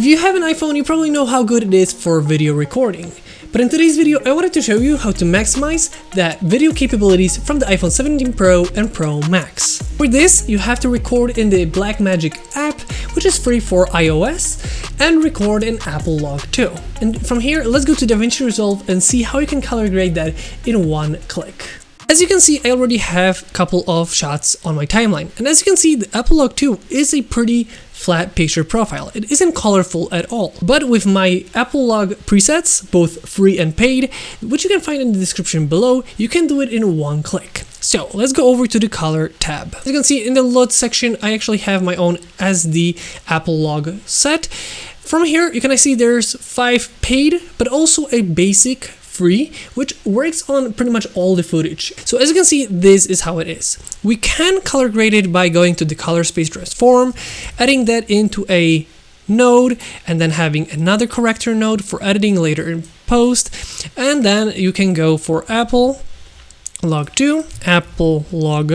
If you have an iPhone, you probably know how good it is for video recording. But in today's video, I wanted to show you how to maximize that video capabilities from the iPhone 17 Pro and Pro Max. For this, you have to record in the Blackmagic app, which is free for iOS, and record in Apple Log 2. And from here, let's go to DaVinci Resolve and see how you can color grade that in one click. As you can see, I already have a couple of shots on my timeline. And as you can see, the Apple Log 2 is a pretty flat picture profile. It isn't colorful at all. But with my Apple Log presets, both free and paid, which you can find in the description below, you can do it in one click. So let's go over to the color tab. As you can see in the LUT section, I actually have my own SD Apple Log set. From here, you can see there's 5 paid, but also a basic free, which works on pretty much all the footage. So as you can see, this is how it is. We can color grade it by going to the color space transform, adding that into a node, and then having another corrector node for editing later in post. And then you can go for Apple Log 2, Apple Log,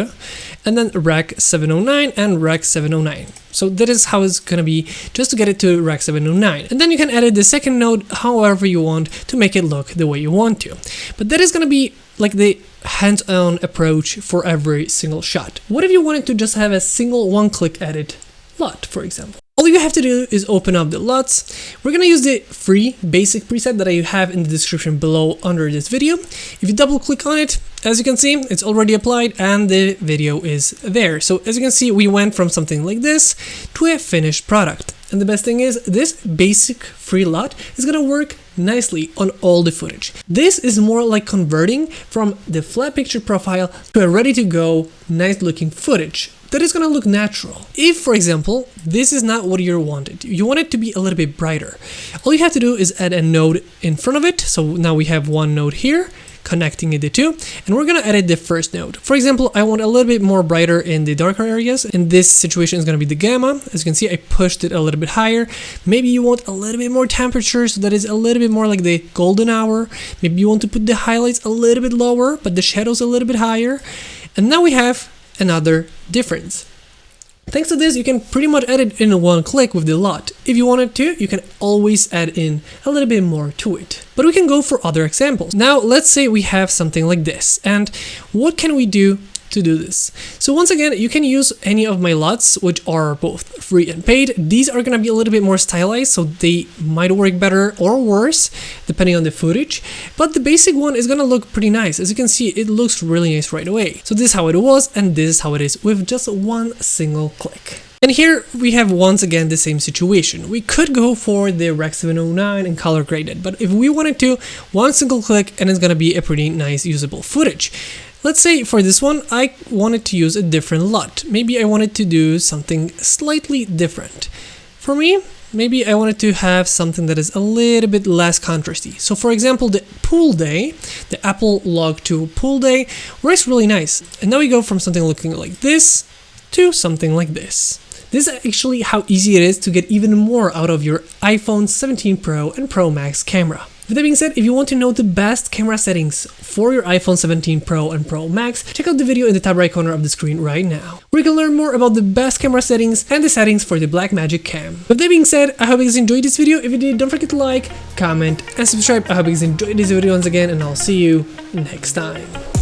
and then Rec 709 and Rec 709. So that is how it's gonna be, just to get it to Rec 709. And then you can edit the second node however you want to make it look the way you want to. But that is gonna be like the hands-on approach for every single shot. What if you wanted to just have a single one-click edit LUT, for example? All you have to do is open up the LUTs. We're gonna use the free basic preset that I have in the description below under this video. If you double click on it, as you can see, it's already applied and the video is there. So as you can see, we went from something like this to a finished product. And the best thing is, this basic free LUT is gonna work nicely on all the footage. This is more like converting from the flat picture profile to a ready to go, nice looking footage that is gonna look natural. If, for example, this is not what you wanted, you want it to be a little bit brighter, all you have to do is add a node in front of it. So now we have one node here, connecting the two, and we're gonna edit the first node. For example, I want a little bit more brighter in the darker areas. In this situation is gonna be the gamma. As you can see, I pushed it a little bit higher. Maybe you want a little bit more temperature, so that is a little bit more like the golden hour. Maybe you want to put the highlights a little bit lower, but the shadows a little bit higher. And now we have another difference. Thanks to this, you can pretty much edit in one click with the LUT. If you wanted to, you can always add in a little bit more to it. But we can go for other examples. Now, let's say we have something like this. And what can we do to do this? So once again, you can use any of my LUTs, which are both free and paid. These are gonna be a little bit more stylized, so they might work better or worse, depending on the footage. But the basic one is gonna look pretty nice. As you can see, it looks really nice right away. So this is how it was, and this is how it is with just one single click. And here we have once again the same situation. We could go for the Rec 709 and color grade it, but if we wanted to, one single click and it's gonna be a pretty nice usable footage. Let's say for this one, I wanted to use a different LUT. Maybe I wanted to do something slightly different. For me, maybe I wanted to have something that is a little bit less contrasty. So for example, the pool day, the Apple Log 2 pool day, works really nice. And now we go from something looking like this to something like this. This is actually how easy it is to get even more out of your iPhone 17 Pro and Pro Max camera. With that being said, if you want to know the best camera settings for your iPhone 17 Pro and Pro Max, check out the video in the top right corner of the screen right now, where you can learn more about the best camera settings and the settings for the Blackmagic cam. With that being said, I hope you guys enjoyed this video. If you did, don't forget to like, comment, and subscribe. I hope you guys enjoyed this video once again, and I'll see you next time.